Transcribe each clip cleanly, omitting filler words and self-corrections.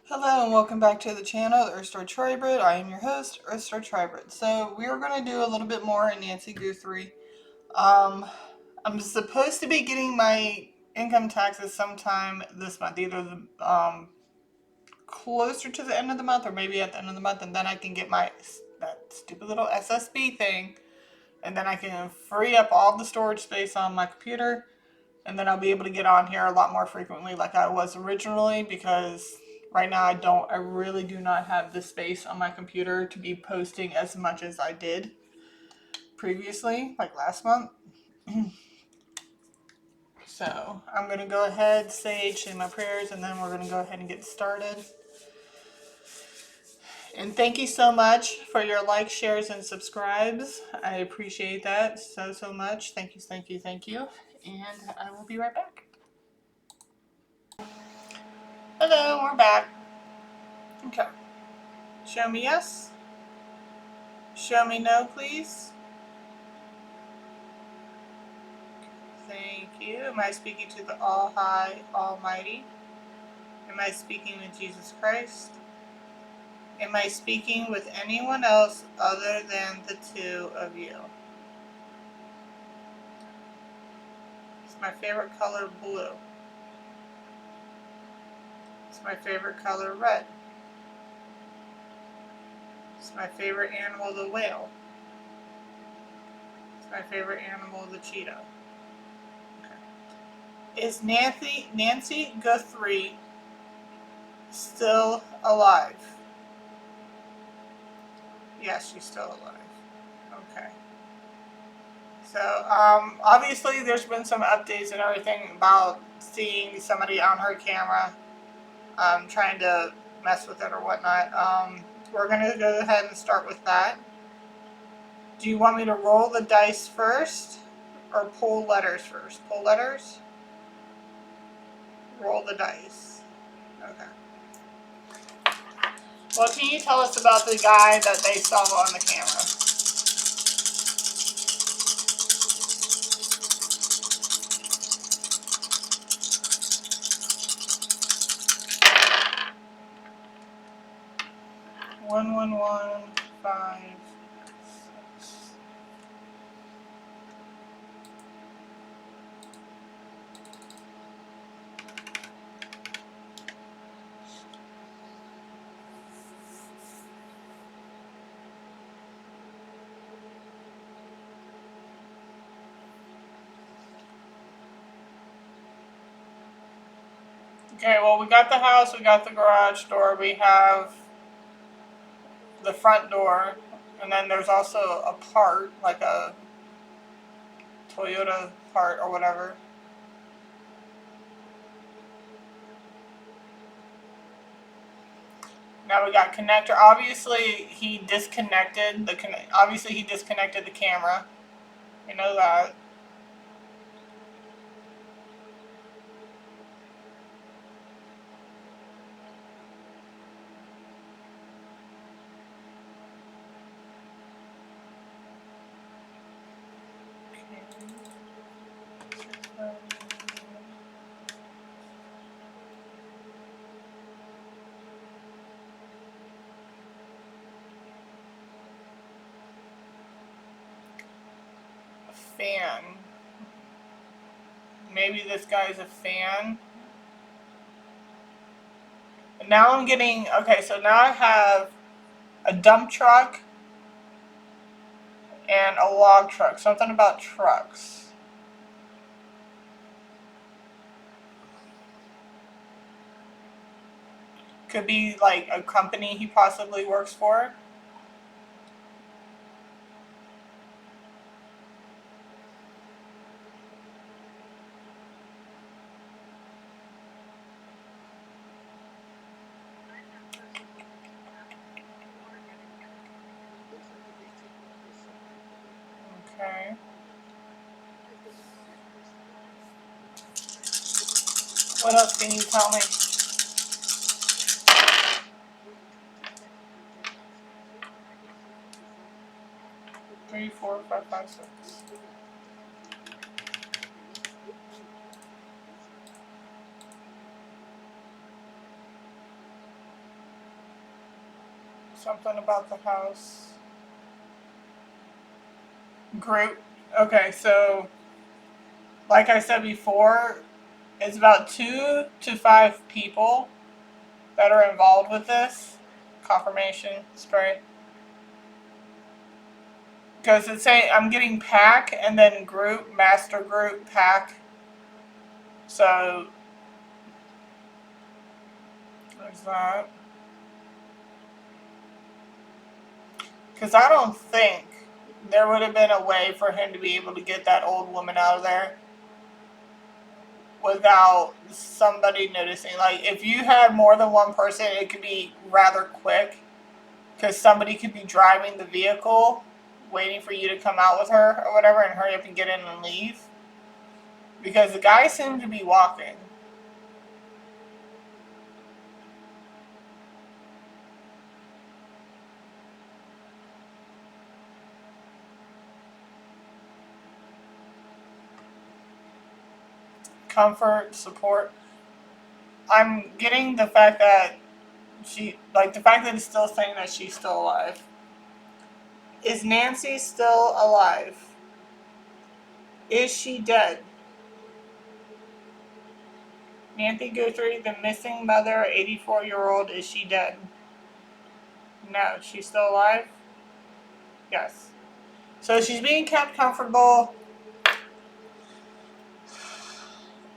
Hello and welcome back to the channel, Earthstar Tribrid. I am your host, Earthstar Tribrid. So we are going to do a little bit more in Nancy Guthrie. I'm supposed to be getting my income taxes sometime this month, either closer to the end of the month or maybe at the end of the month, and then I can get that stupid little SSB thing, and then I can free up all the storage space on my computer, and then I'll be able to get on here a lot more frequently like I was originally, because right now I really do not have the space on my computer to be posting as much as I did previously, like last month. So I'm going to go ahead, say my prayers, and then we're going to go ahead and get started. And thank you so much for your likes, shares, and subscribes. I appreciate that so much. Thank you, thank you, thank you. And I will be right back. Hello, we're back. Okay. Show me yes. Show me no, please. Thank you. Am I speaking to the All High, Almighty? Am I speaking with Jesus Christ? Am I speaking with anyone else other than the two of you? Is my favorite color blue? Is my favorite color red? Is my favorite animal the whale? Is my favorite animal the cheetah? Okay. Is Nancy Guthrie still alive? Yes, she's still alive. Okay. So, obviously there's been some updates and everything about seeing somebody on her camera, trying to mess with it or whatnot. We're going to go ahead and start with that. Do you want me to roll the dice first or pull letters first? Pull letters? Roll the dice. Okay. What can you tell us about the guy that they saw on the camera? One, 5, 6. Okay, well, we got the house, we got the garage door, we have the front door, and then there's also a part, like a Toyota part or whatever. Now we got connector. Obviously he disconnected the camera. You know that. Fan. Maybe this guy's a fan. And now I'm getting, okay, so now I have a dump truck and a log truck. Something about trucks. Could be like a company he possibly works for. Okay. What else can you tell me? 3, 4, 5, 5, 6. Something about the house. Group. Okay, so like I said before, it's about 2 to 5 people that are involved with this confirmation spray. Because it's saying I'm getting pack and then group, master group, pack. So there's that. Because I don't think there would have been a way for him to be able to get that old woman out of there without somebody noticing. Like, if you had more than one person, it could be rather quick. Because somebody could be driving the vehicle, waiting for you to come out with her or whatever, and hurry up and get in and leave. Because the guy seemed to be walking. Comfort, support. I'm getting the fact that the fact that it's still saying that she's still alive. Is Nancy still alive? Is she dead? Nancy Guthrie, the missing mother, 84-year-old, is she dead? No, she's still alive? Yes. So she's being kept comfortable.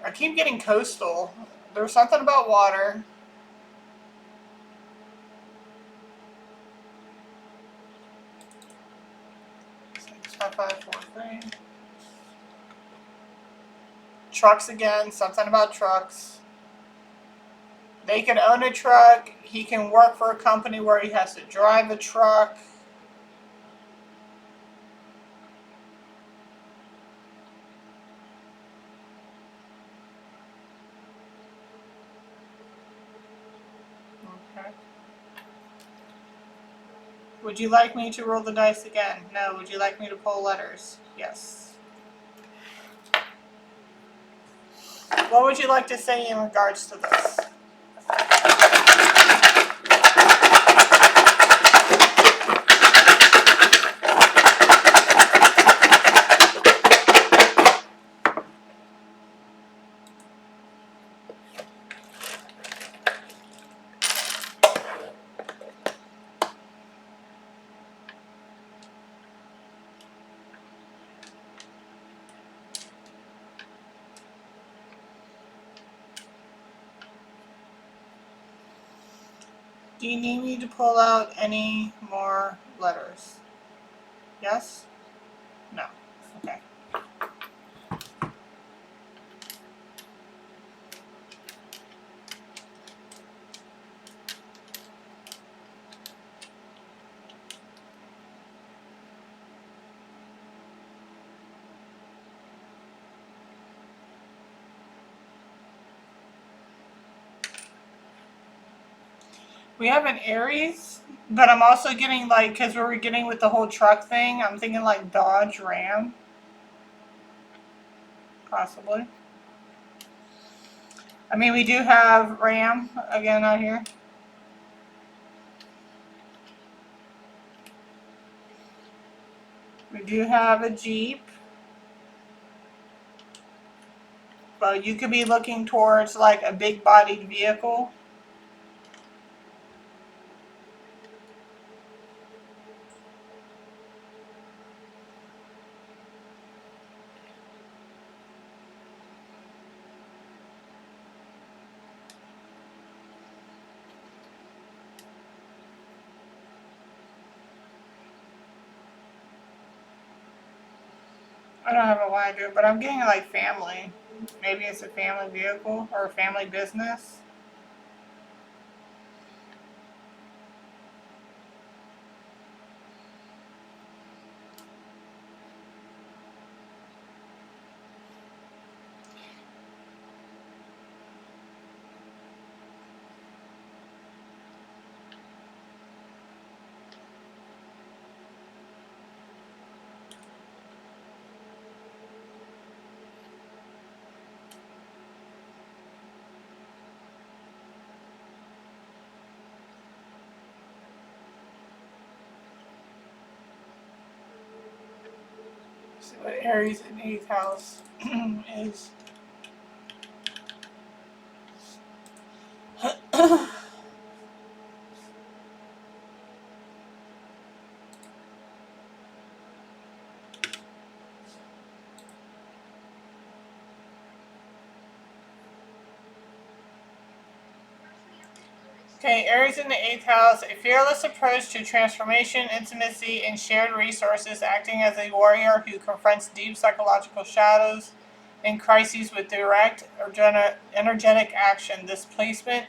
I keep getting coastal. There's something about water. Trucks again, something about trucks. They can own a truck. He can work for a company where he has to drive a truck. Okay. Would you like me to roll the dice again? No. Would you like me to pull letters? Yes. What would you like to say in regards to this? Do you need me to pull out any more letters? Yes? No. Okay. We have an Aries, but I'm also getting like, because we were getting with the whole truck thing, I'm thinking like Dodge Ram. Possibly. I mean, we do have Ram again out here. We do have a Jeep. But you could be looking towards like a big bodied vehicle. I don't have a why I do it, but I'm getting like family. Maybe it's a family vehicle or a family business. So Aries in 8th house is okay, Aries in the 8th house, a fearless approach to transformation, intimacy, and shared resources, acting as a warrior who confronts deep psychological shadows and crises with direct or energetic action. This placement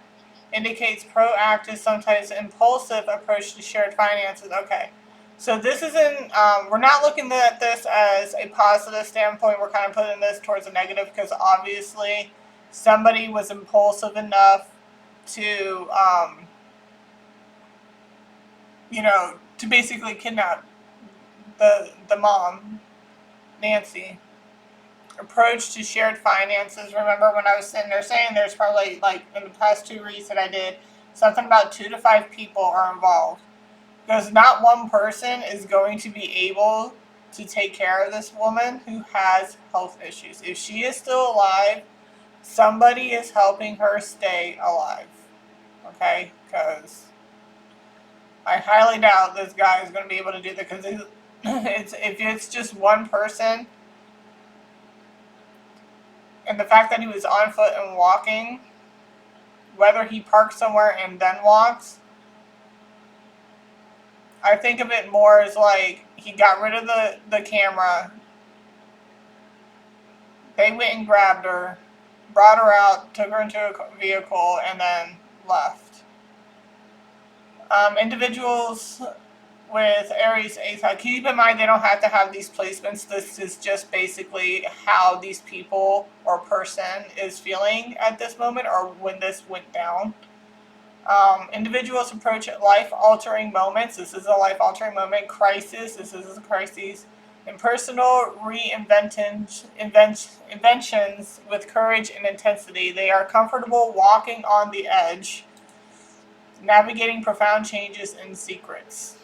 indicates proactive, sometimes impulsive approach to shared finances. Okay. So this isn't, we're not looking at this as a positive standpoint. We're kind of putting this towards a negative because obviously somebody was impulsive enough to, to basically kidnap the mom, Nancy. Approach to shared finances. Remember when I was sitting there saying there's probably, like, in the past 2 reads that I did, something about 2 to 5 people are involved. Because not one person is going to be able to take care of this woman who has health issues. If she is still alive, somebody is helping her stay alive. Okay? Because I highly doubt this guy is going to be able to do that, because if it's just one person, and the fact that he was on foot and walking, whether he parks somewhere and then walks, I think of it more as like he got rid of the camera, they went and grabbed her, brought her out, took her into a vehicle, and then left. Individuals with Aries 8th house, keep in mind they don't have to have these placements. This is just basically how these people or person is feeling at this moment or when this went down. Individuals approach life-altering moments. This is a life-altering moment. Crisis. This is a crisis. And personal inventions with courage and intensity. They are comfortable walking on the edge, navigating profound changes and secrets.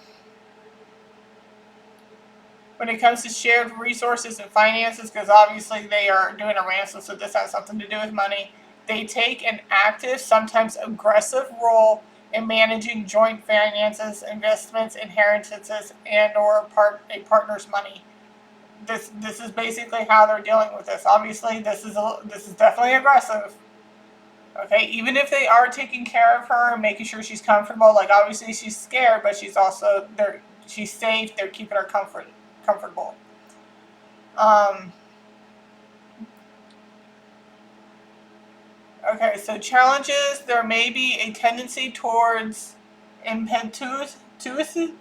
When it comes to shared resources and finances, because obviously they are doing a ransom, so this has something to do with money, they take an active, sometimes aggressive role in managing joint finances, investments, inheritances, and or a partner's money. This is basically how they're dealing with this. Obviously, this is definitely aggressive. Okay, even if they are taking care of her and making sure she's comfortable, like obviously she's scared, but she's also she's safe. They're keeping her comfortable. Okay, so challenges. There may be a tendency towards impetuosity. Impetuosity.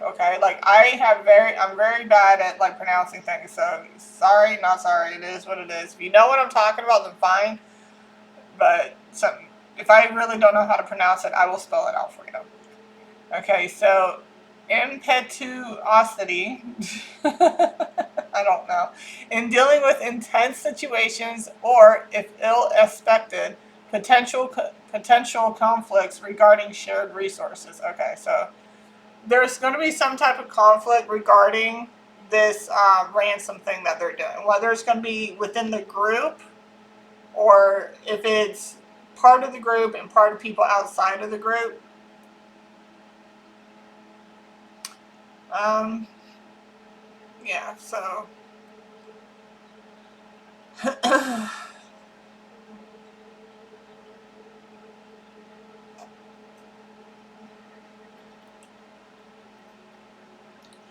Okay, like I'm very bad at like pronouncing things. So sorry, not sorry. It is what it is. If you know what I'm talking about, then fine. But if I really don't know how to pronounce it, I will spell it out for you. Okay, so impetuosity. I don't know. In dealing with intense situations or, if ill-expected, potential conflicts regarding shared resources. Okay, so there's going to be some type of conflict regarding this ransom thing that they're doing. Whether it's going to be within the group or if it's part of the group and part of people outside of the group. Yeah, so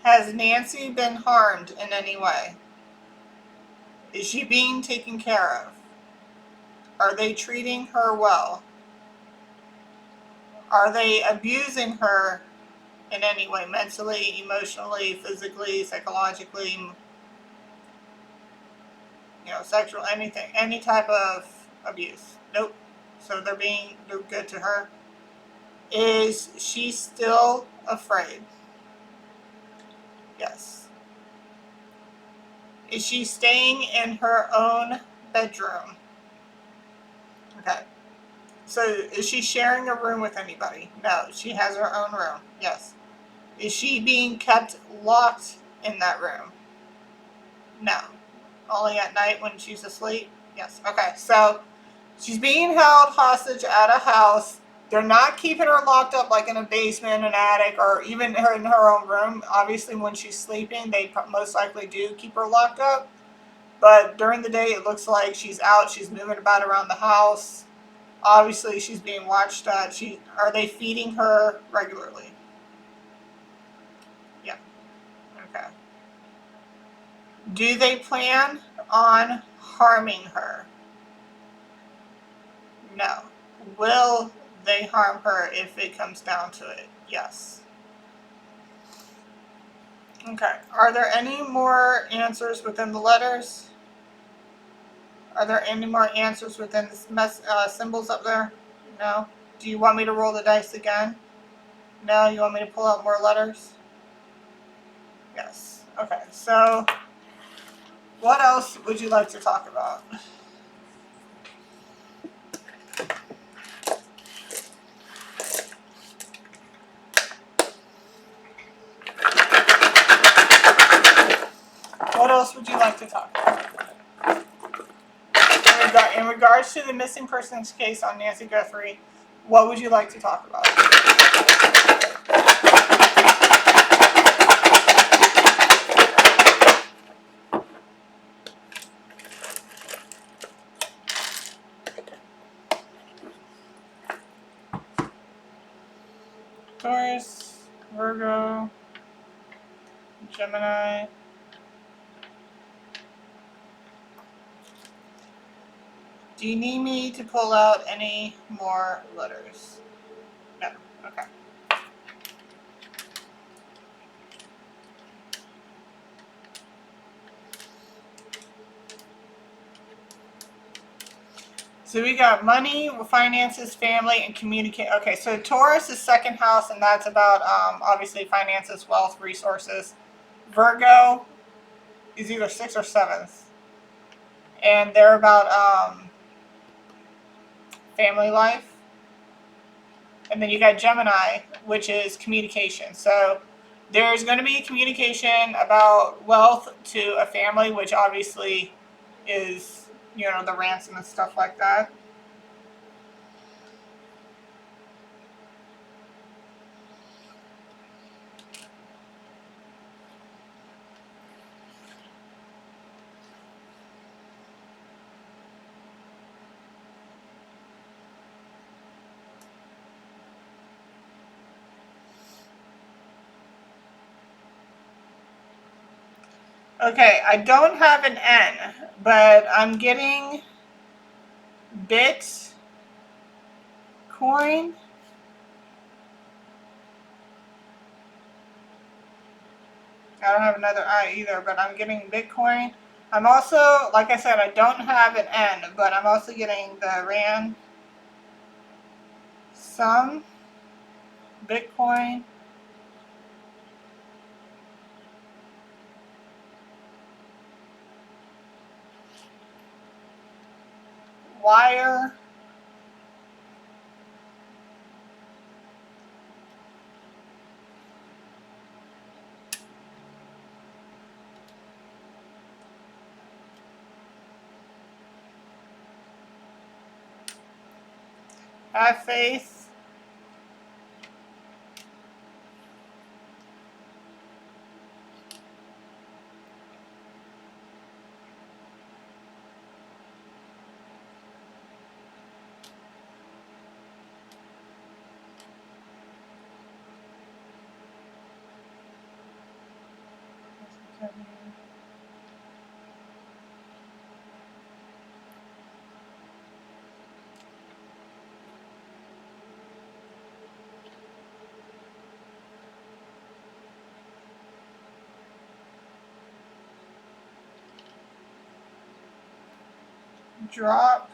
has Nancy been harmed in any way? Is she being taken care of? Are they treating her well? Are they abusing her in any way, mentally, emotionally, physically, psychologically, sexual, anything, any type of abuse? Nope. So they're good to her. Is she still afraid? Yes. Is she staying in her own bedroom? Okay. So is she sharing a room with anybody? No, she has her own room. Yes. Is she being kept locked in that room? No. Only at night when she's asleep? Yes. Okay, so she's being held hostage at a house. They're not keeping her locked up like in a basement, an attic, or even her in her own room. Obviously, when she's sleeping, they most likely do keep her locked up. But during the day, it looks like she's out. She's moving about around the house. Obviously, she's being watched at. Are they feeding her regularly? Yeah. Okay. Do they plan on harming her? No. Will they harm her if it comes down to it? Yes. Okay. Are there any more answers within the letters? Are there any more answers within the symbols up there? No. Do you want me to roll the dice again? No. You want me to pull out more letters? Yes. Okay. So, what else would you like to talk about? What else would you like to talk about? In regards to the missing persons case on Nancy Guthrie, what would you like to talk about? Taurus, Virgo, Gemini. Do you need me to pull out any more letters? No. Okay. So we got money, finances, family, and communicate. Okay, so Taurus is second house, and that's about obviously finances, wealth, resources. Virgo is either sixth or seventh, and they're about family life. And then you got Gemini, which is communication. So there's going to be communication about wealth to a family, which obviously is, the ransom and stuff like that. Okay, I don't have an N, but I'm getting Bitcoin. I don't have another I either, but I'm getting Bitcoin. I'm also, like I said, I don't have an N, but I'm also getting the RAN, some Bitcoin, wire, have faith, drop.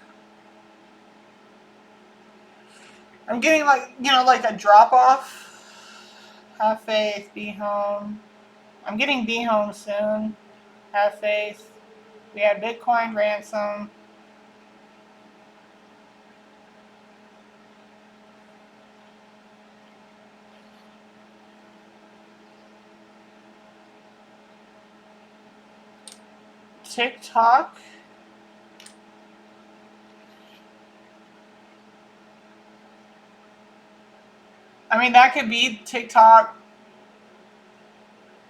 I'm getting like a drop off. Have faith, be home. I'm getting be home soon. Have faith. We had Bitcoin ransom. TikTok. I mean, that could be TikTok,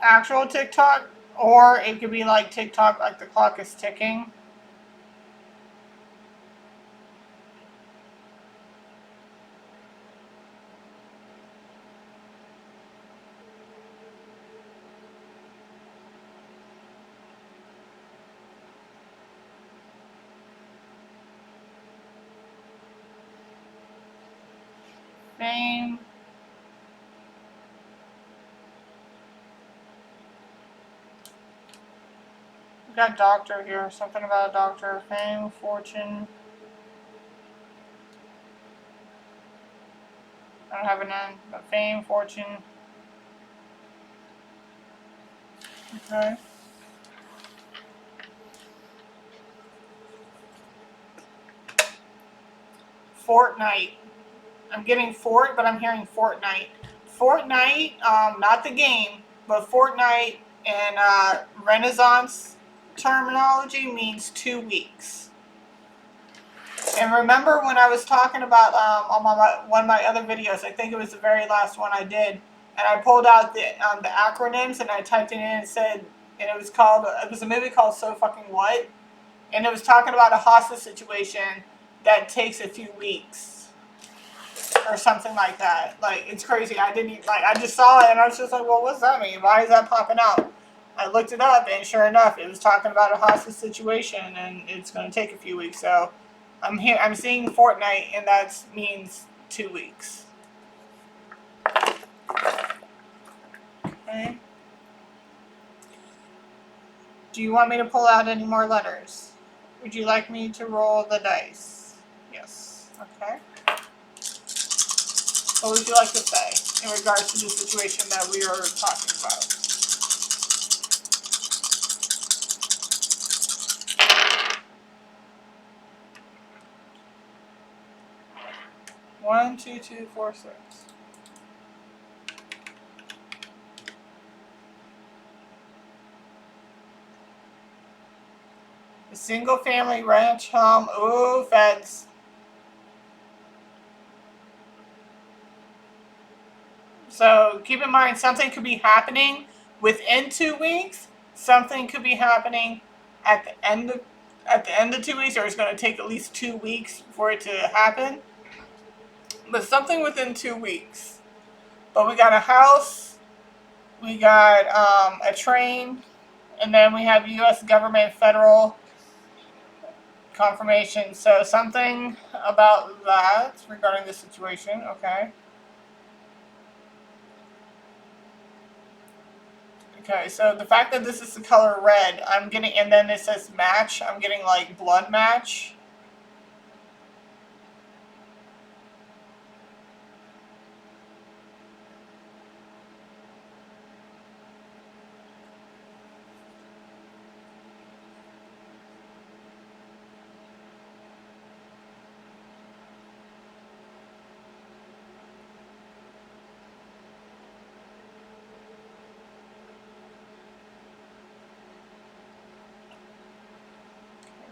actual TikTok, or it could be like TikTok, like the clock is ticking. Fame. We got doctor here. Something about a doctor. Fame, fortune. I don't have an end, but fame, fortune. Okay. Fortnite. I'm getting Fort, but I'm hearing Fortnite. Fortnite, not the game, but Fortnite in Renaissance terminology means 2 weeks. And remember when I was talking about on one of my other videos, I think it was the very last one I did, and I pulled out the acronyms and I typed it in and said, and it was a movie called So Fucking What, and it was talking about a hostage situation that takes a few weeks. Or something like that. Like, it's crazy. I didn't even, like, I just saw it and I was just like, well, what's that mean? Why is that popping out? I looked it up and sure enough, it was talking about a hostage situation and it's going to take a few weeks. So I'm seeing Fortnite and that means 2 weeks. Okay. Do you want me to pull out any more letters? Would you like me to roll the dice? Yes. Okay. What would you like to say in regards to the situation that we are talking about? One, two, two, four, six. A single family ranch home. Ooh, feds. So keep in mind, something could be happening within 2 weeks. Something could be happening at the end of 2 weeks, or it's going to take at least 2 weeks for it to happen. But something within 2 weeks. But we got a house, we got a train, and then we have U.S. government federal confirmation. So something about that regarding the situation. Okay. Okay, so the fact that this is the color red, I'm getting, and then it says match, I'm getting like blood match.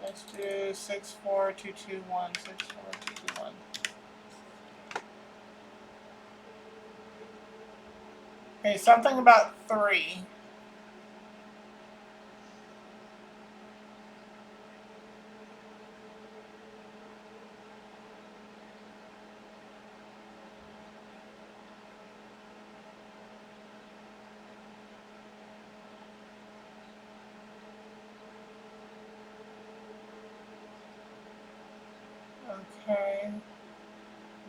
Let's do 64221, 64221. Okay, something about 3. Okay.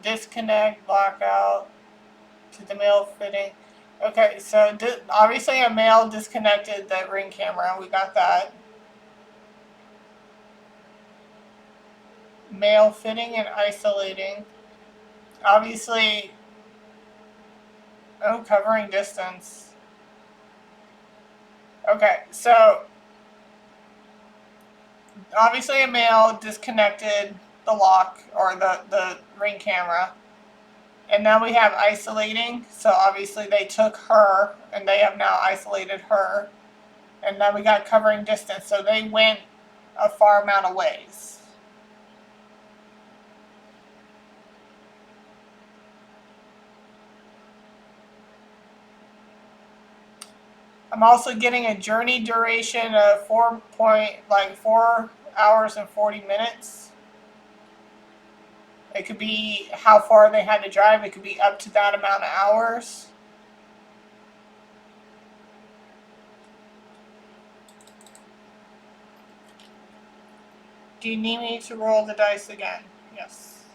Disconnect, blackout, to the male fitting. Okay, so obviously a male disconnected the ring camera. We got that. Male fitting and isolating. Obviously, covering distance. Okay, so obviously a male disconnected the lock or the ring camera. And now we have isolating. So obviously they took her and they have now isolated her. And then we got covering distance, so they went a far amount of ways. I'm also getting a journey duration of 4 hours and 40 minutes. It could be how far they had to drive. It could be up to that amount of hours. Do you need me to roll the dice again? Yes.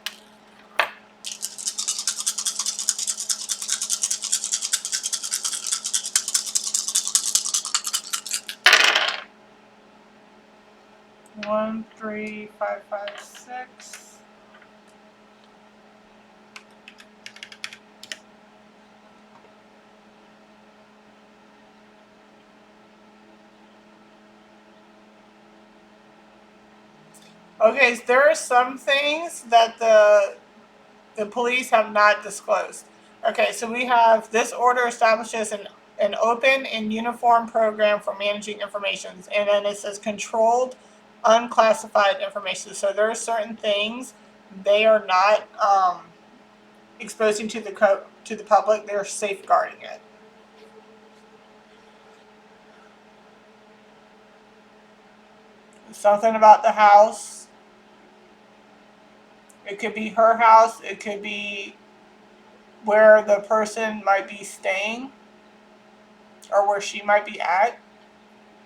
One, 3, 5, 5, 6. Okay, so there are some things that the police have not disclosed. Okay, so we have this order establishes an open and uniform program for managing information, and then it says controlled, unclassified information. So there are certain things they are not exposing to the public. They're safeguarding it. Something about the house. It could be her house. It could be where the person might be staying or where she might be at.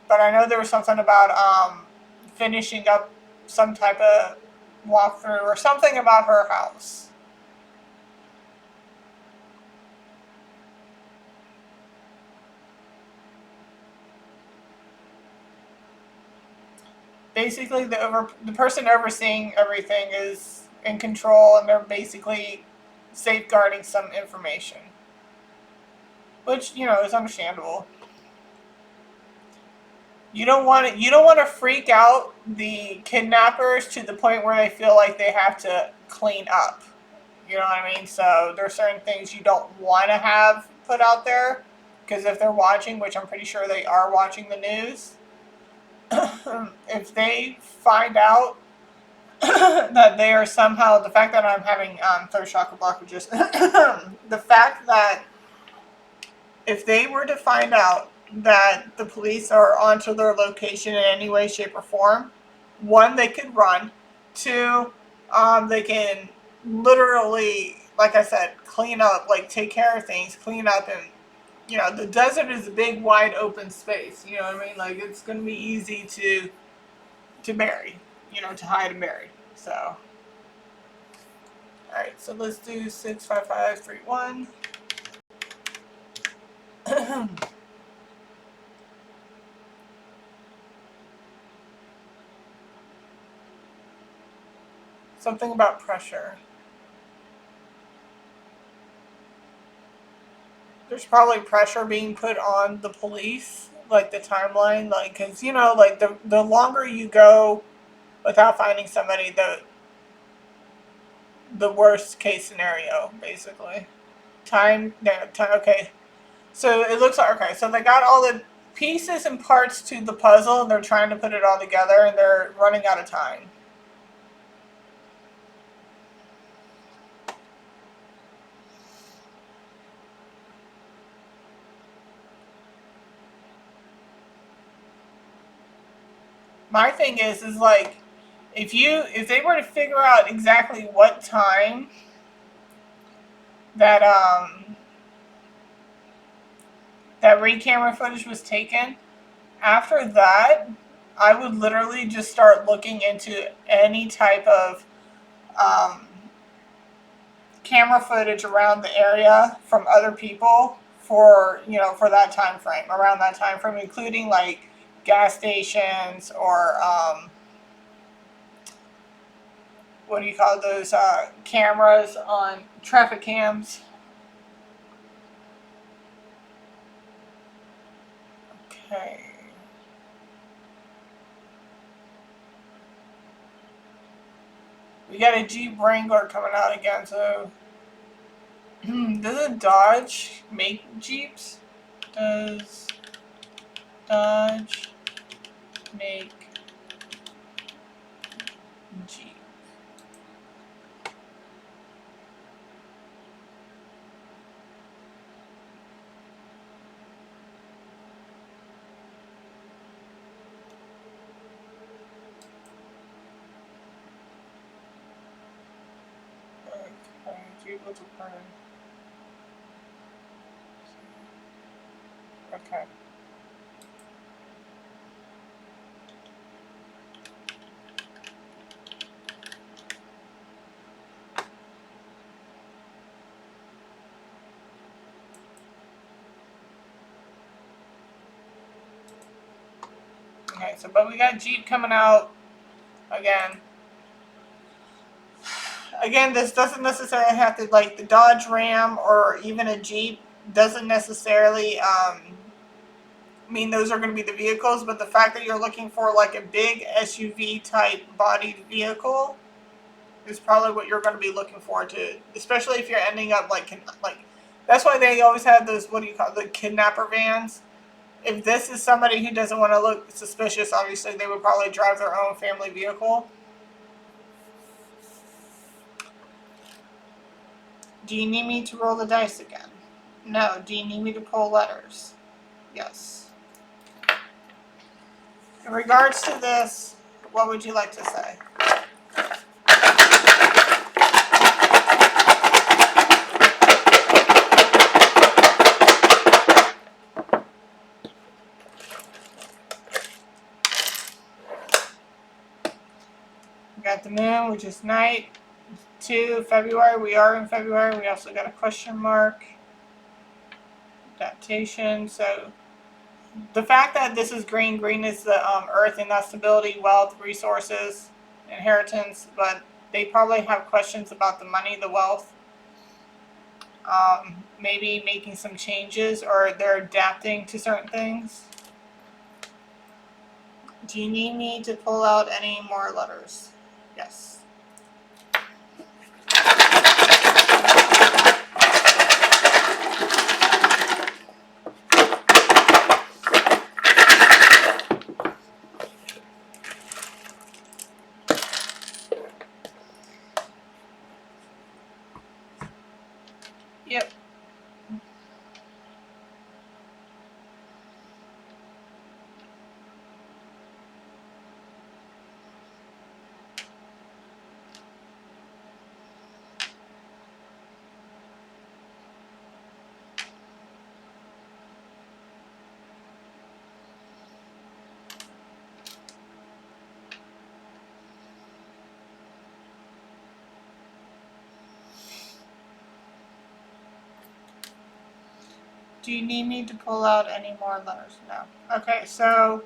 But I know there was something about finishing up some type of walkthrough or something about her house. Basically, the person overseeing everything is in control, and they're basically safeguarding some information, which is understandable. You don't want to freak out the kidnappers to the point where they feel like they have to clean up. You know what I mean? So there's certain things you don't want to have put out there, because if they're watching, which I'm pretty sure they are watching the news, if they find out that they are somehow, the fact that I'm having third chakra blockages, the fact that if they were to find out that the police are onto their location in any way, shape, or form, one, they could run. Two, they can literally, like I said, clean up, like take care of things, clean up, and the desert is a big, wide open space. You know what I mean? Like it's going to be easy to bury, to hide and bury. So, all right. So let's do 6, 5, 5, 3, 1. Something about pressure. There's probably pressure being put on the police, like the timeline, like because like the longer you go without finding somebody, the worst case scenario, basically. Time, yeah, time. Okay, so it looks like okay. So they got all the pieces and parts to the puzzle, and they're trying to put it all together, and they're running out of time. My thing is like if they were to figure out exactly what time that that ring camera footage was taken, after that I would literally just start looking into any type of um, camera footage around the area from other people for for that time frame, around that time frame, including like gas stations or what do you call those cameras on traffic cams. Okay. We got a Jeep Wrangler coming out again, so doesn't Dodge make Jeeps? Does Dodge, make, Jeep. Okay, Jeep was a burn. Okay. Okay, so but we got Jeep coming out again. Again, this doesn't necessarily have to, like the Dodge Ram or even a Jeep doesn't necessarily mean those are going to be the vehicles, but the fact that you're looking for like a big SUV type bodied vehicle is probably what you're going to be looking forward to, especially if you're ending up like that's why they always have those, what do you call it, the kidnapper vans. If this is somebody who doesn't want to look suspicious, obviously they would probably drive their own family vehicle. Do you need me to roll the dice again? No. Do you need me to pull letters? Yes. In regards to this, what would you like to say? We got the moon, which is night. 2 February. We are in February. We also got a question mark. Adaptation. So the fact that this is green, green is the earth, and that's stability, wealth, resources, inheritance. But they probably have questions about the money, the wealth. Maybe making some changes, or they're adapting to certain things. Do you need me to pull out any more letters? Yes. Yep. Do you need me to pull out any more letters? No. Okay, so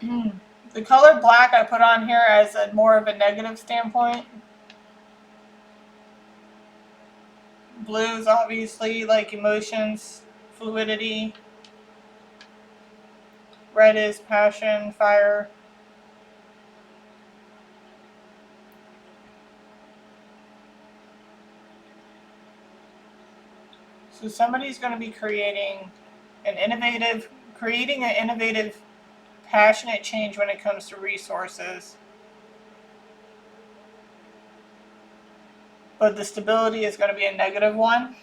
the color black I put on here as a more of a negative standpoint. Blue is obviously like emotions, fluidity. Red is passion, fire. So somebody's going to be creating an innovative, passionate change when it comes to resources. But the stability is going to be a negative one.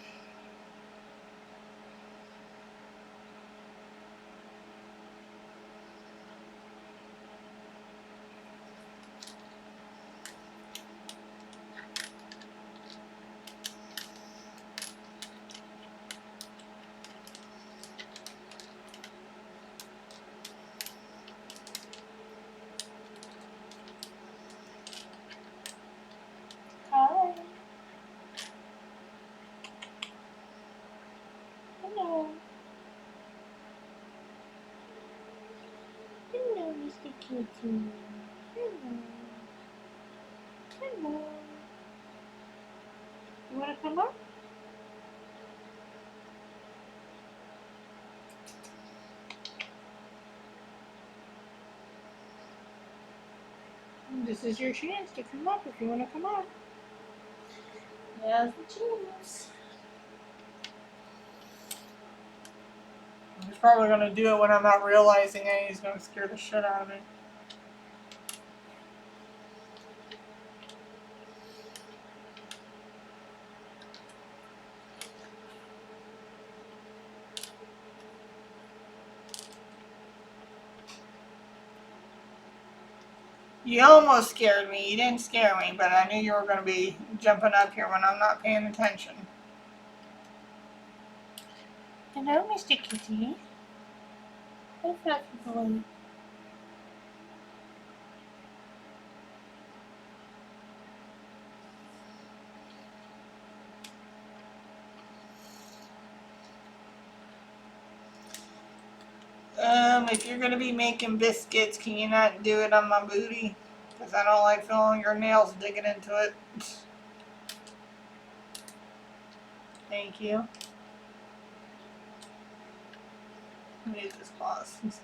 Hi. Hello. Hello, Mr. Kitty. Hello. Hello. You want to come up? This is your chance to come up if you want to come up. Now's the chance. It's probably going to do it when I'm not realizing it. He's going to scare the shit out of me. You almost scared me. You didn't scare me, but I knew you were going to be jumping up here when I'm not paying attention. Hello, Mr. Kitty. Hey, fluffy boy. If you're going to be making biscuits, can you not do it on my booty? Because I don't like feeling your nails digging into it. Thank you. Let me use this cloth.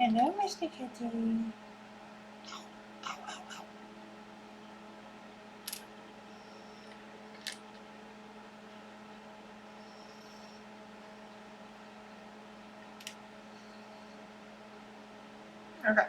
Hello, Mr. Kitty. Ow, ow, ow. Okay.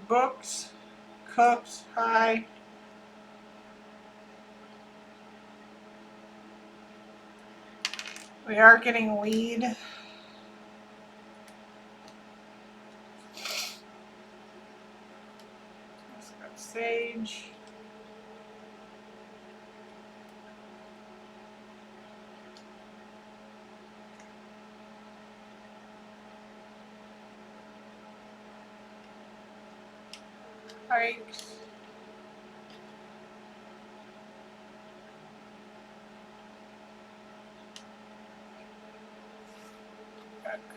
Books, cooks, hi. We are getting weed. Let's go sage. Hikes.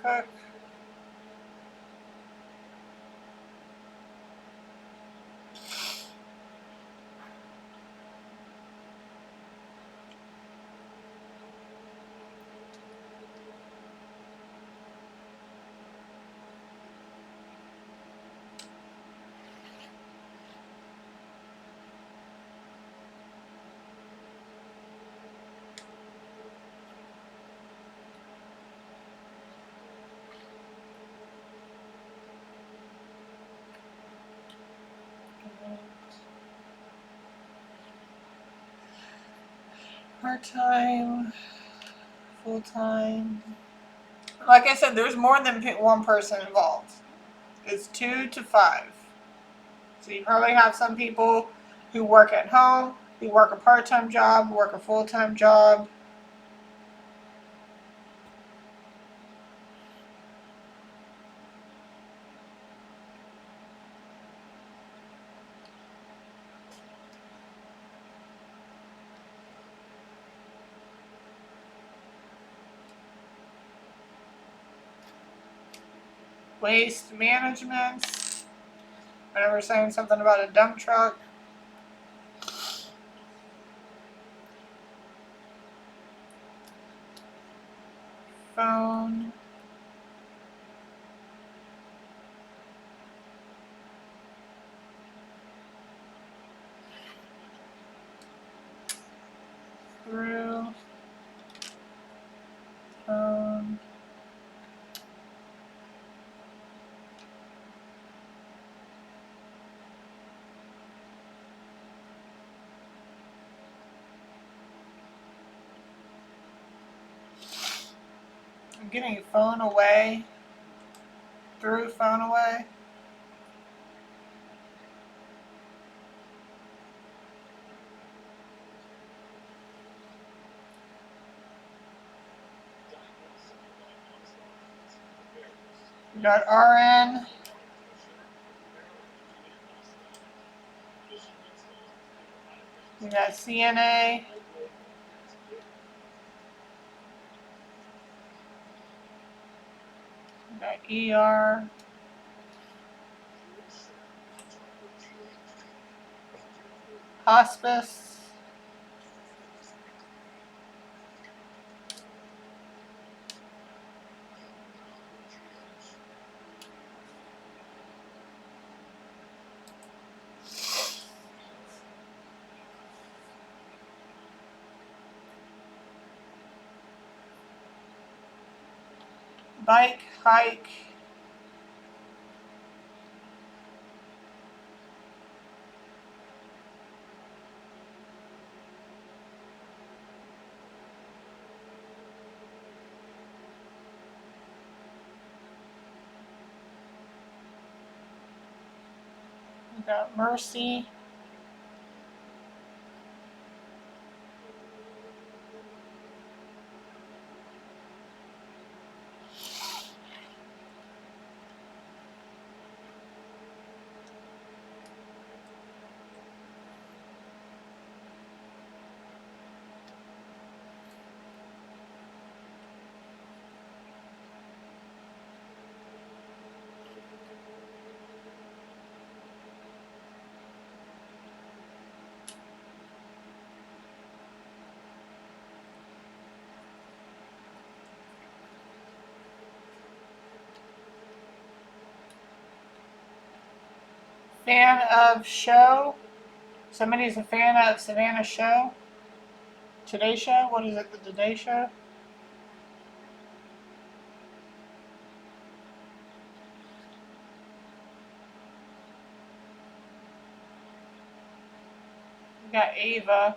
Cook. Part-time, full-time. Like I said, there's more than one person involved. It's 2 to 5. So you probably have some people who work at home, who work a part-time job, work a full-time job. Waste management. Whenever saying something about a dump truck. Phone. Through. Phone. I'm getting phone away. Through phone away. We got RN. We got CNA. We got ER. Hospice. Bike, hike. We got Mercy. Fan of show. Somebody's a fan of Savannah Show. Today Show. What is it? The Today Show. We got Ava.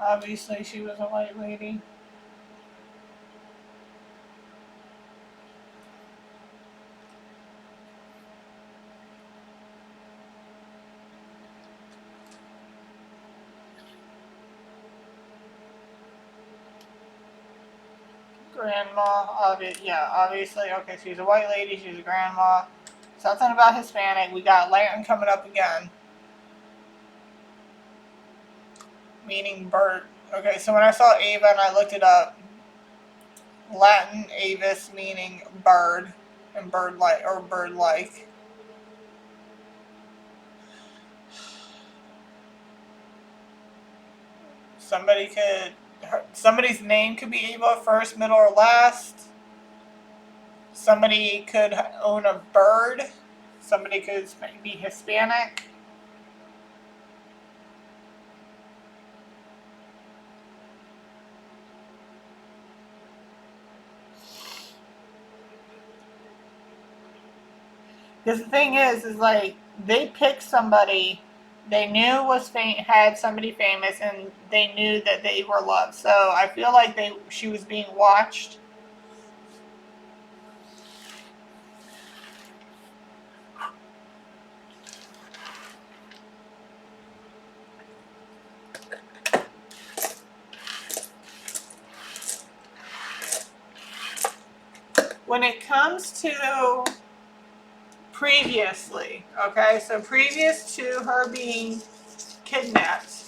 Obviously, she was a white lady. Grandma. Obviously. Okay, she's a white lady. She's a grandma. Something about Hispanic. We got Latin coming up again. Meaning bird. Okay, so when I saw Ava and I looked it up, Latin avis meaning bird and bird like or bird like. Somebody's name could be Ava first, middle, or last. Somebody could own a bird. Somebody could be Hispanic. Because the thing is like they picked somebody they knew had somebody famous, and they knew that they were loved. So I feel like she was being watched. when it comes to previously, okay, so previous to her being kidnapped,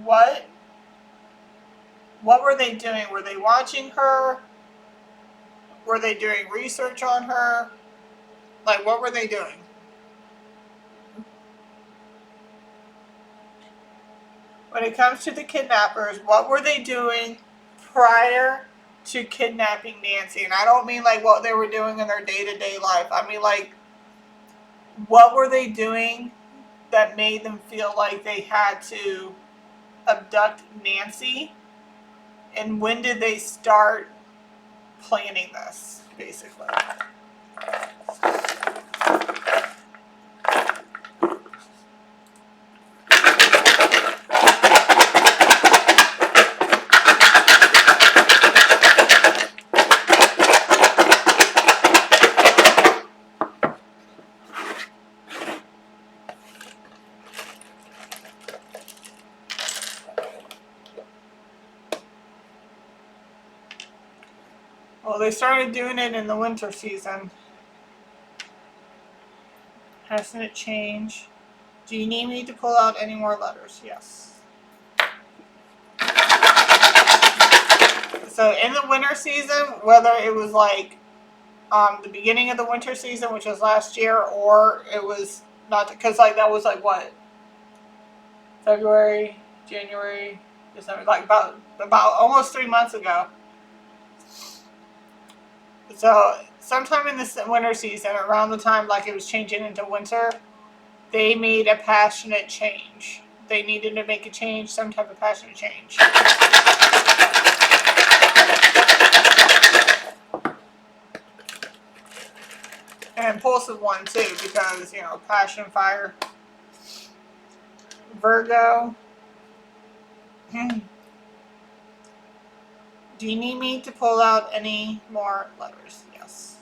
what were they doing? Were they watching her? Were they doing research on her? Like, what were they doing? When it comes to the kidnappers, what were they doing prior to kidnapping Nancy? And I don't mean like what they were doing in their day-to-day life. I mean like, what were they doing that made them feel like they had to abduct Nancy? And when did they start planning this, basically? Well, they started doing it in the winter season. Hasn't it changed? Do you need me to pull out any more letters? Yes. So in the winter season, whether it was like the beginning of the winter season, which was last year, or it was not, because like that was like what, February, January, December, like about almost 3 months ago. So sometime in this winter season, around the time like it was changing into winter, they made a passionate change. They needed to make a change, some type of passionate change. An impulsive one too, because, you know, passion, fire. Virgo. Do you need me to pull out any more letters? Yes.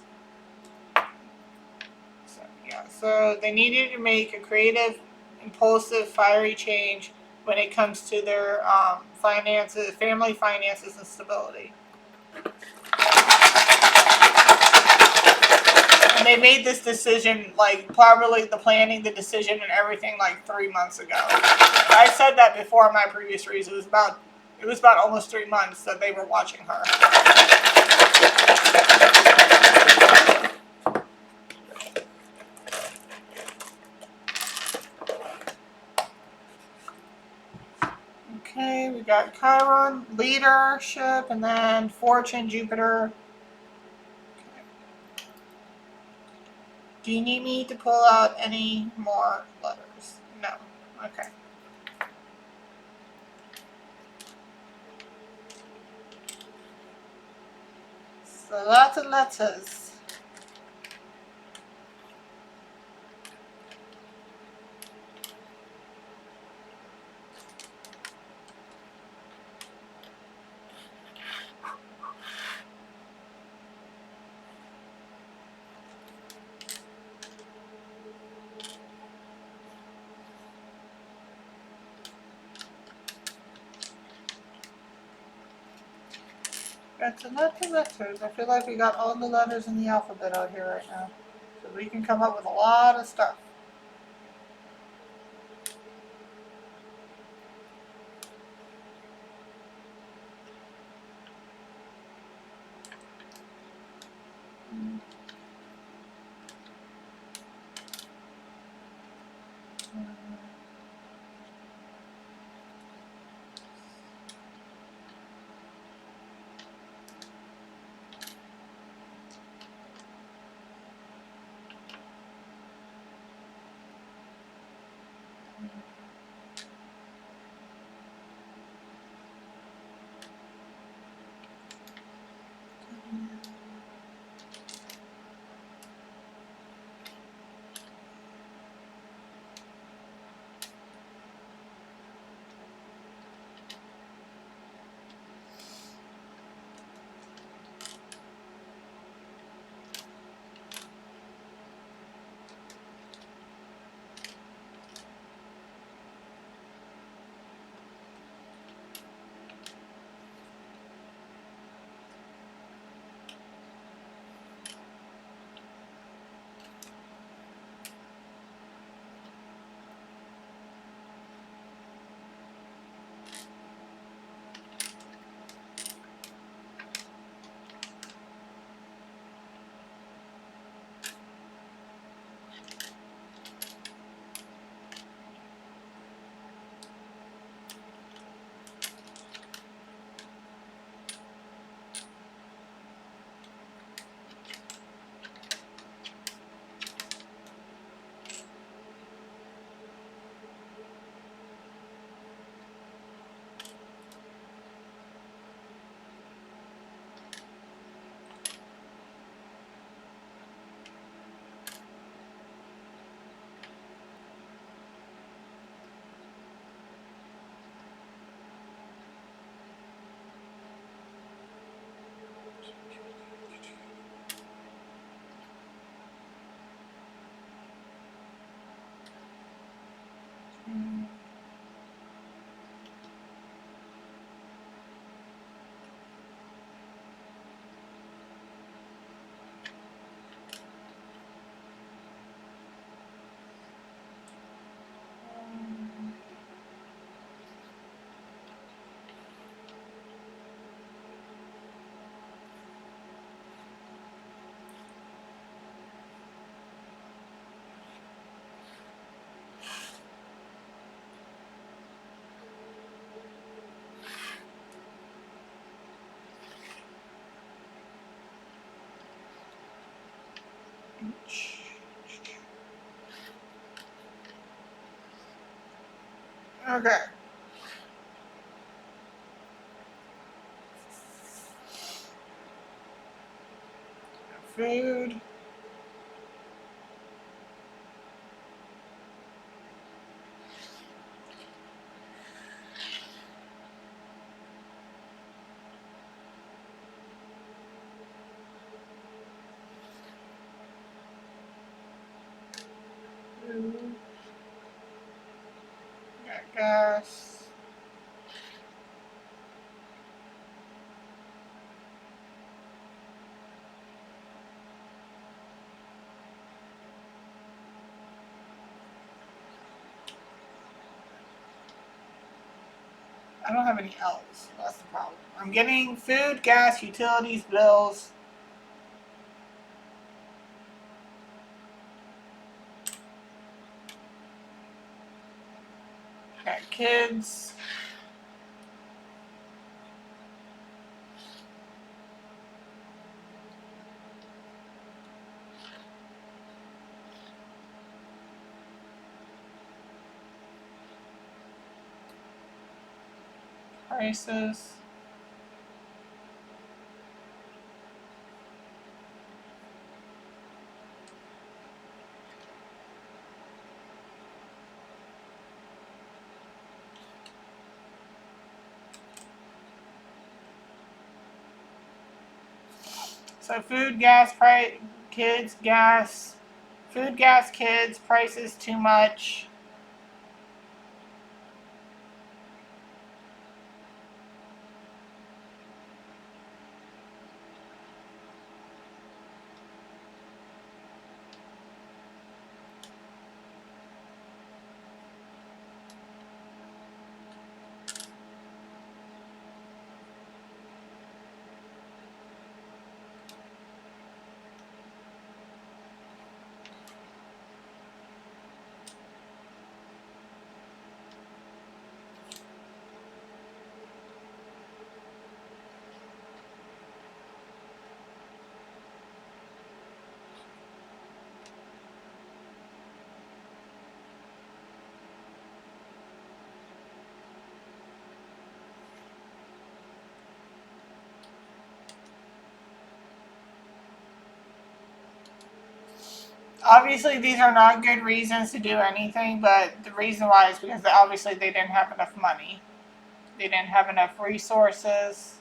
So, yeah, so they needed to make a creative, impulsive, fiery change when it comes to their finances, family finances, and stability. And they made this decision, like probably the planning, the decision, and everything, like 3 months ago. I said that before in my previous reads. It was about almost 3 months that they were watching her. Okay, we got Chiron, leadership, and then Fortune, Jupiter. Okay. Do you need me to pull out any more letters? No. Okay. So lots of letters. Got a lot of letters. I feel like we got all the letters in the alphabet out here right now. So we can come up with a lot of stuff. Okay. Food. Food. Got gas. I don't have any L's. That's the problem. I'm getting food, gas, utilities, bills. Got kids. Prices. So food, gas, price, kids, gas. Food, gas, kids, prices too much. Obviously, these are not good reasons to do anything, but the reason why is because obviously they didn't have enough money. They didn't have enough resources.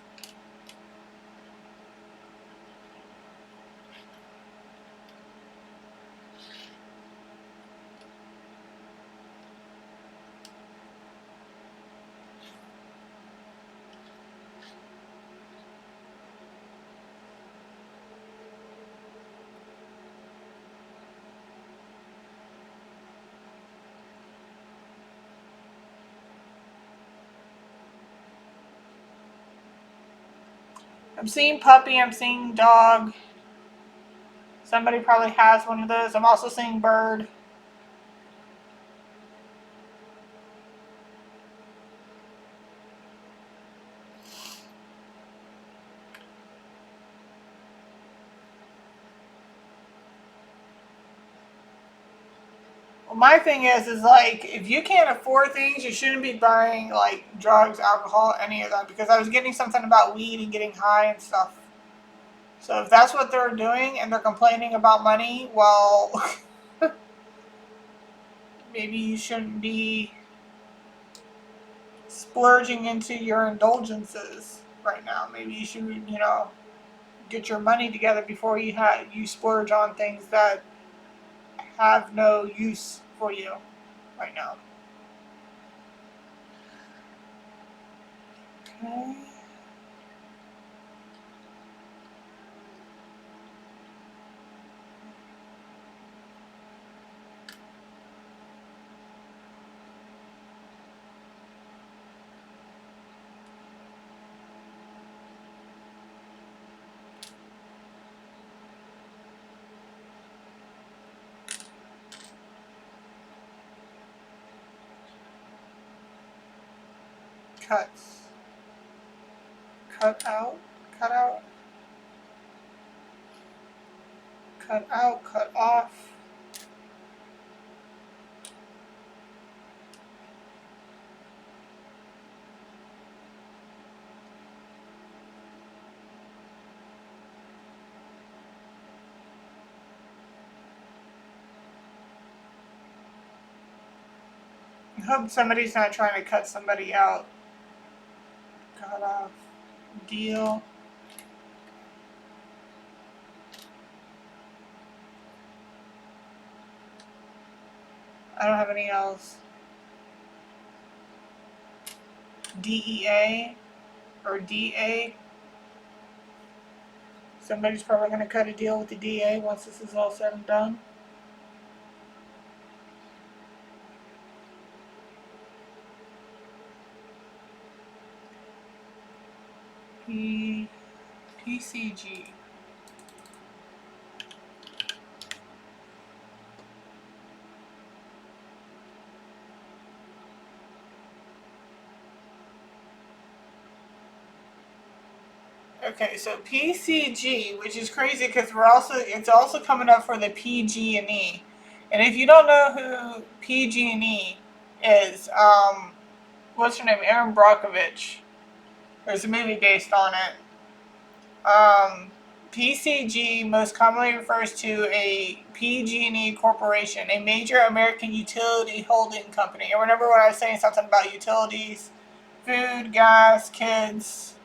I'm seeing puppy, I'm seeing dog. Somebody probably has one of those. I'm also seeing bird. Well, my thing is like, if you can't afford things, you shouldn't be buying like drugs, alcohol, any of that. Because I was getting something about weed and getting high and stuff. So if that's what they're doing and they're complaining about money, well, maybe you shouldn't be splurging into your indulgences right now. Maybe you should, get your money together before you splurge on things that have no use for you right now. Okay. Cuts. Cut out. Cut out. Cut out. Cut off. hope somebody's not trying to cut somebody out. Cut off. Deal. I don't have any else. DEA or DA. Somebody's probably going to cut a deal with the DA once this is all said and done. PCG. Okay, so PCG, which is crazy because it's also coming up for the PG&E. And if you don't know who PG&E is, what's her name? Erin Brockovich. There's a movie based on it. PCG most commonly refers to a PG&E corporation, a major American utility holding company. And remember when I was saying something about utilities, food, gas, kids,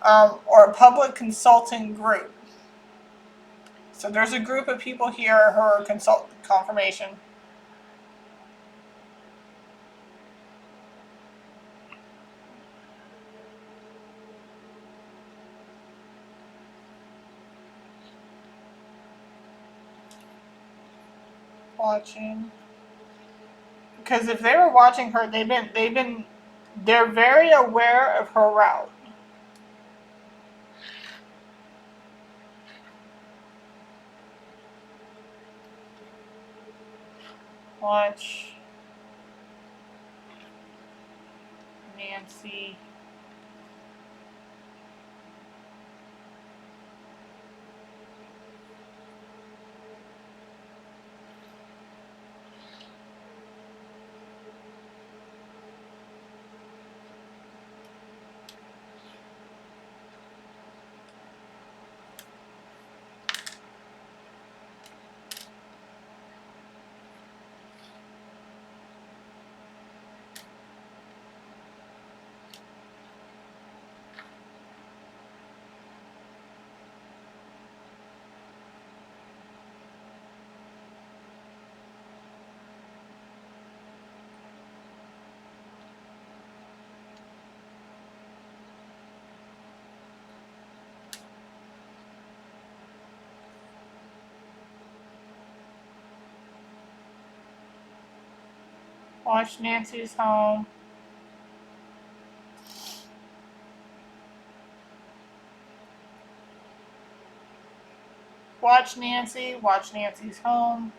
or a public consulting group. So there's a group of people here who are confirmation. Watching. Because if they were watching her, they're very aware of her route. Watch Nancy. Watch Nancy's home. Watch Nancy. Watch Nancy's home.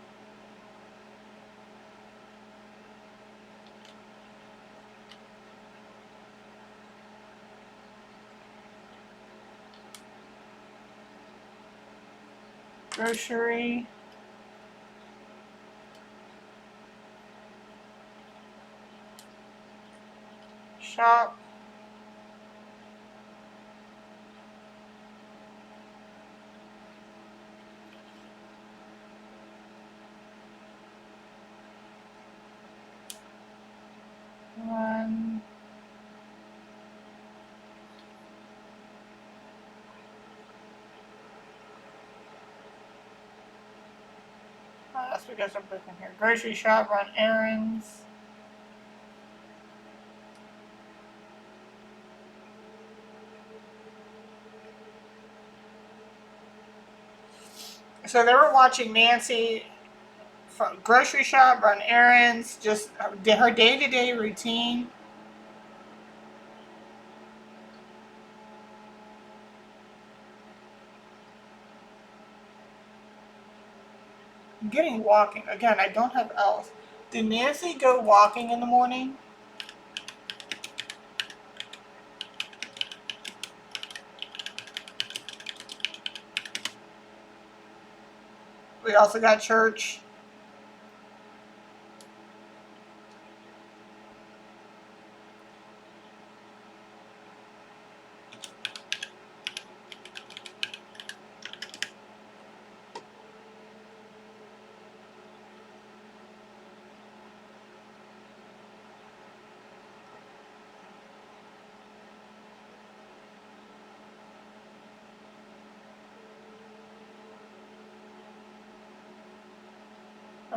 Grocery. Shop. Run. Oh, that's because I'm looking here. Grocery shop, run errands. So they were watching Nancy from grocery shop, run errands, just her day-to-day routine. Getting walking. Again, I don't have else. Did Nancy go walking in the morning? We also got church.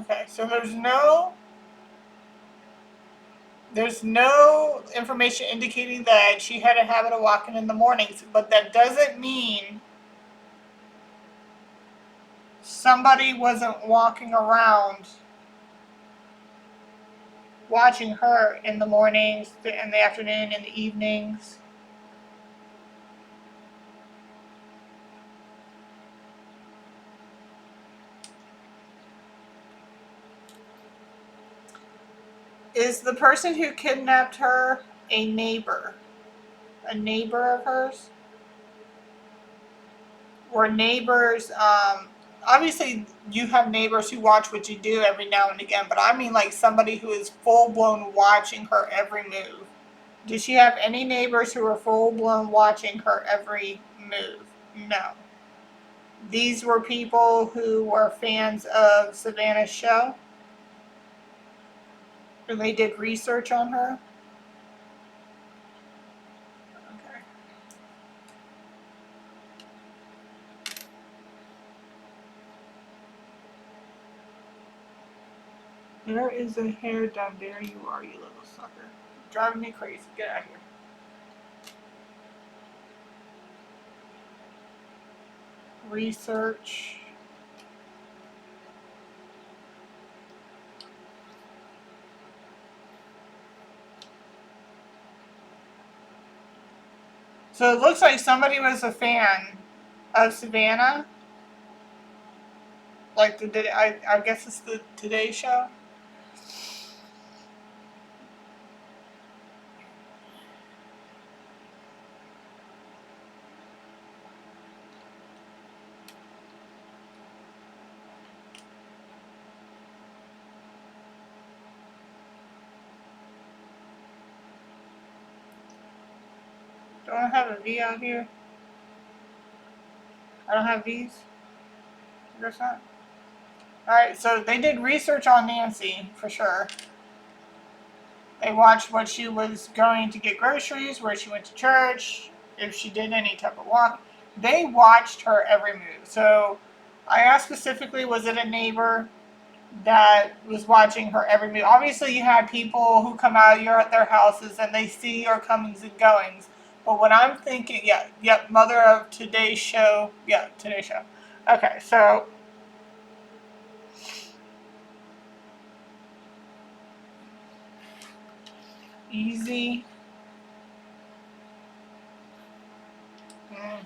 Okay, so there's no information indicating that she had a habit of walking in the mornings, but that doesn't mean somebody wasn't walking around watching her in the mornings, in the afternoon, in the evenings. Is the person who kidnapped her a neighbor? A neighbor of hers? Or neighbors, obviously you have neighbors who watch what you do every now and again, but I mean like somebody who is full blown watching her every move. Does she have any neighbors who are full blown watching her every move? No. These were people who were fans of Savannah's show, and they did research on her. Okay. There is a hair down there. You are, you little sucker. Driving me crazy. Get out of here. Research. So it looks like somebody was a fan of Savannah. Like I guess it's the Today Show. Don't I have a V out here? I don't have V's. I guess not. Alright, so they did research on Nancy, for sure. They watched what she was going to get groceries, where she went to church, if she did any type of walk. They watched her every move. So I asked specifically, was it a neighbor that was watching her every move? Obviously, you have people who come out, you're at their houses, and they see your comings and goings. But what I'm thinking, yep, mother of Today's Show. Yeah, Today's Show. Okay, so easy.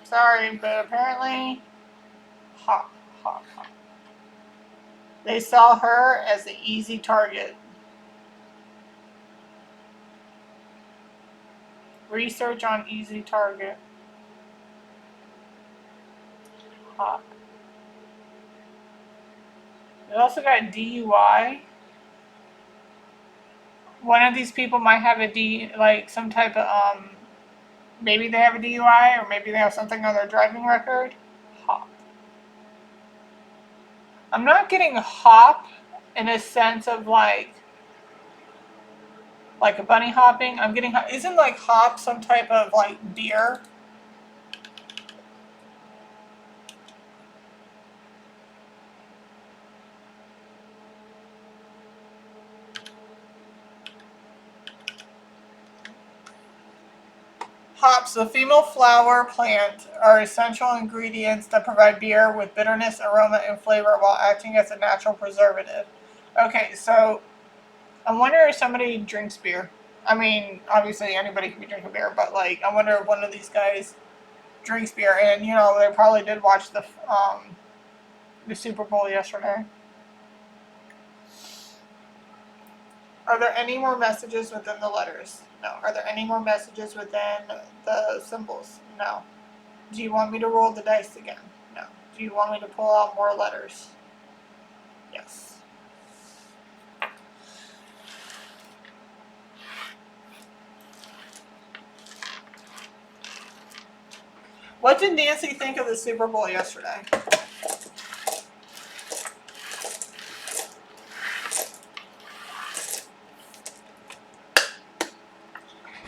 Sorry, but apparently, hop, hop, hop. They saw her as an easy target. Research on easy target. Hop. They also got DUI. One of these people might have like some type of maybe they have a DUI or maybe they have something on their driving record. Hop. I'm not getting hop in a sense of like a bunny hopping. I'm getting, isn't like hop some type of like beer? Hops, the female flower plant, are essential ingredients that provide beer with bitterness, aroma, and flavor while acting as a natural preservative. Okay, so I wonder if somebody drinks beer. I mean, obviously anybody can be drinking beer, but like, I wonder if one of these guys drinks beer. And you know, they probably did watch the Super Bowl yesterday. Are there any more messages within the letters? No. Are there any more messages within the symbols? No. Do you want me to roll the dice again? No. Do you want me to pull out more letters? Yes. What did Nancy think of the Super Bowl yesterday?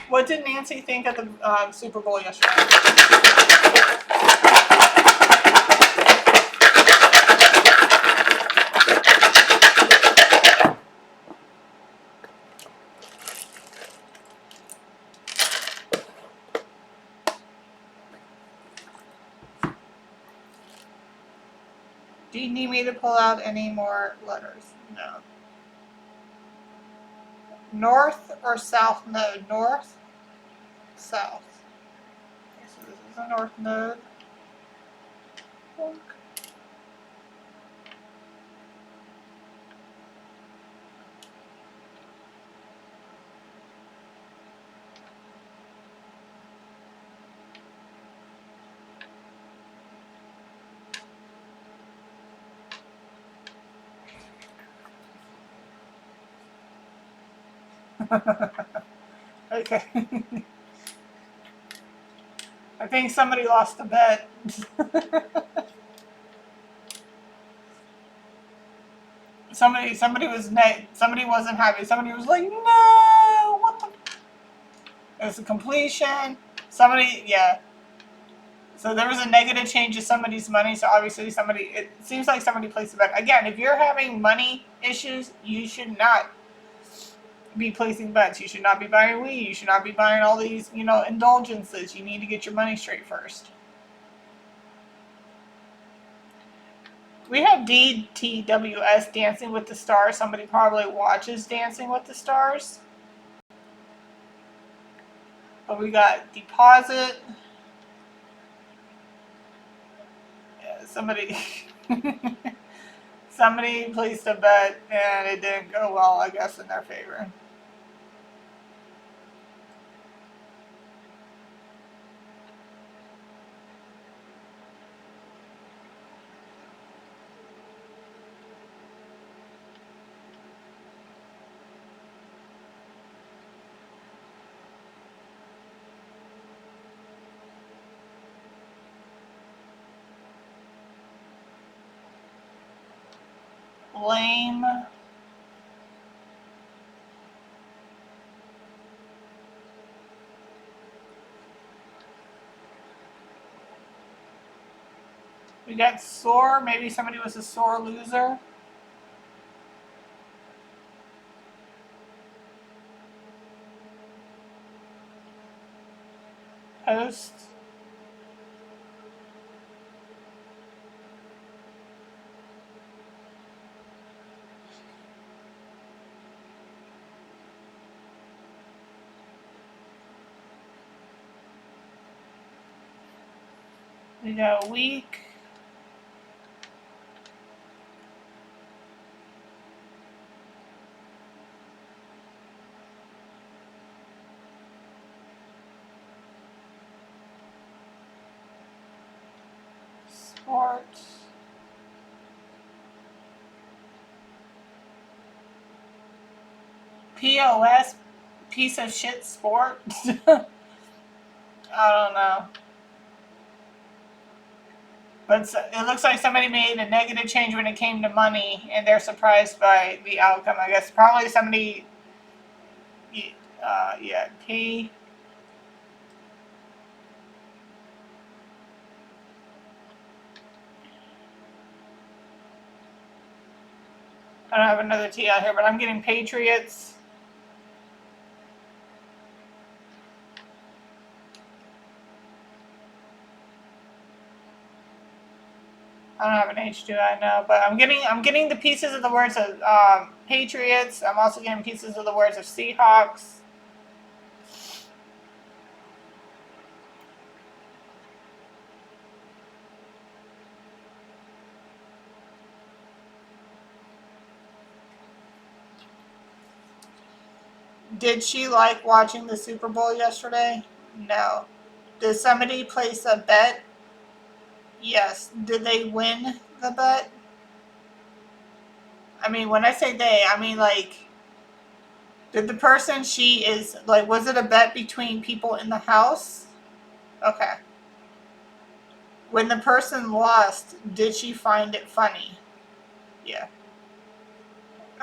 What did Nancy think of the Super Bowl yesterday? Do you need me to pull out any more letters? No. North or south node? North, south. Okay, so this is a north node. Okay. I think somebody lost a bet. somebody wasn't happy. Somebody was like, no, what the? It was a completion. Somebody, yeah. So there was a negative change to somebody's money. So obviously it seems like somebody placed a bet. Again, if you're having money issues, you should not be placing bets. You should not be buying weed. You should not be buying all these, indulgences. You need to get your money straight first. We have DTWS, Dancing with the Stars. Somebody probably watches Dancing with the Stars. But we got deposit. Yeah, somebody placed a bet and it didn't go well, I guess, in their favor. Lame. We got sore. Maybe somebody was a sore loser. Post. We got week. Sports. POS. Piece of shit sport. I don't know. But it looks like somebody made a negative change when it came to money, and they're surprised by the outcome. I guess probably somebody, yeah, P. I don't have another T out here, but I'm getting Patriots. I don't have an H2, I know, but I'm getting the pieces of the words of Patriots. I'm also getting pieces of the words of Seahawks. Did she like watching the Super Bowl yesterday? No. Did somebody place a bet? Yes. Did they win the bet? I mean, when I say they, I mean like, did the person she is, like, was it a bet between people in the house? Okay. When the person lost, did she find it funny? Yeah.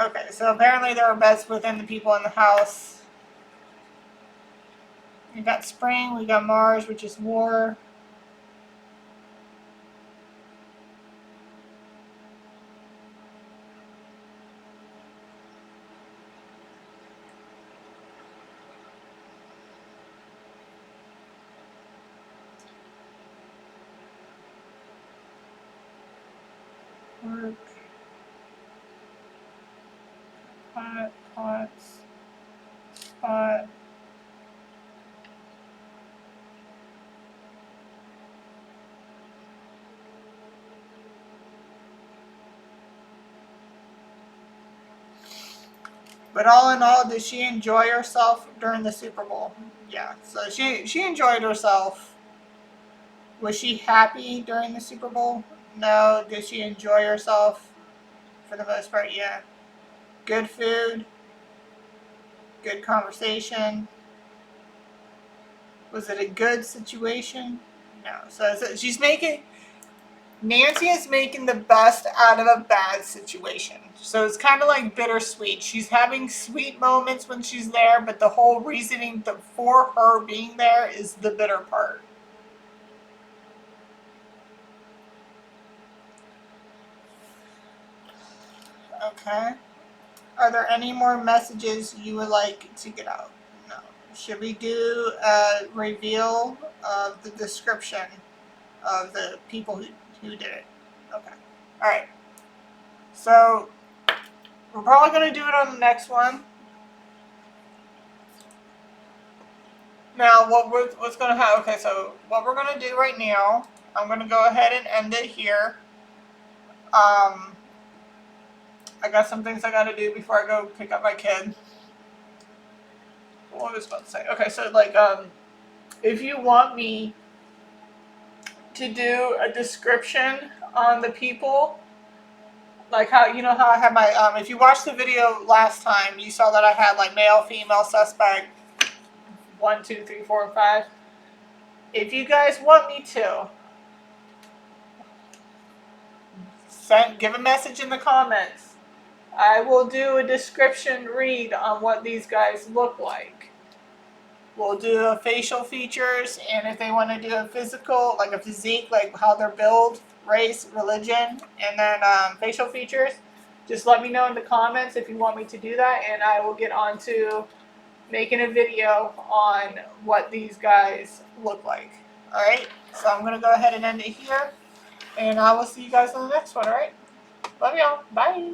Okay, so apparently there were bets within the people in the house. We got spring, we got Mars, which is war. Work. Pots. Spot. But all in all, did she enjoy herself during the Super Bowl? Yeah, so she enjoyed herself. Was she happy during the Super Bowl? No. Did she enjoy herself? For the most part, yeah. Good food, good conversation. Was it a good situation? No. So she's making, Nancy is making the best out of a bad situation. So it's kind of like bittersweet. She's having sweet moments when she's there, but the whole reasoning for her being there is the bitter part. Okay. Are there any more messages you would like to get out? No. Should we do a reveal of the description of the people who did it? Okay. All right. So we're probably going to do it on the next one. Now, what's going to happen? Okay, so what we're going to do right now, I'm going to go ahead and end it here. I got some things I got to do before I go pick up my kid. What was I about to say? Okay, so like, if you want me to do a description on the people, like how, you know how I had my, if you watched the video last time, you saw that I had like male, female, suspect, 1, 2, 3, 4, and 5. If you guys want me to, give a message in the comments. I will do a description read on what these guys look like. We'll do a facial features, and if they want to do a physical, like a physique, like how they're built, race, religion, and then facial features, just let me know in the comments if you want me to do that, and I will get on to making a video on what these guys look like. Alright, so I'm going to go ahead and end it here, and I will see you guys on the next one, alright? Love y'all. Bye.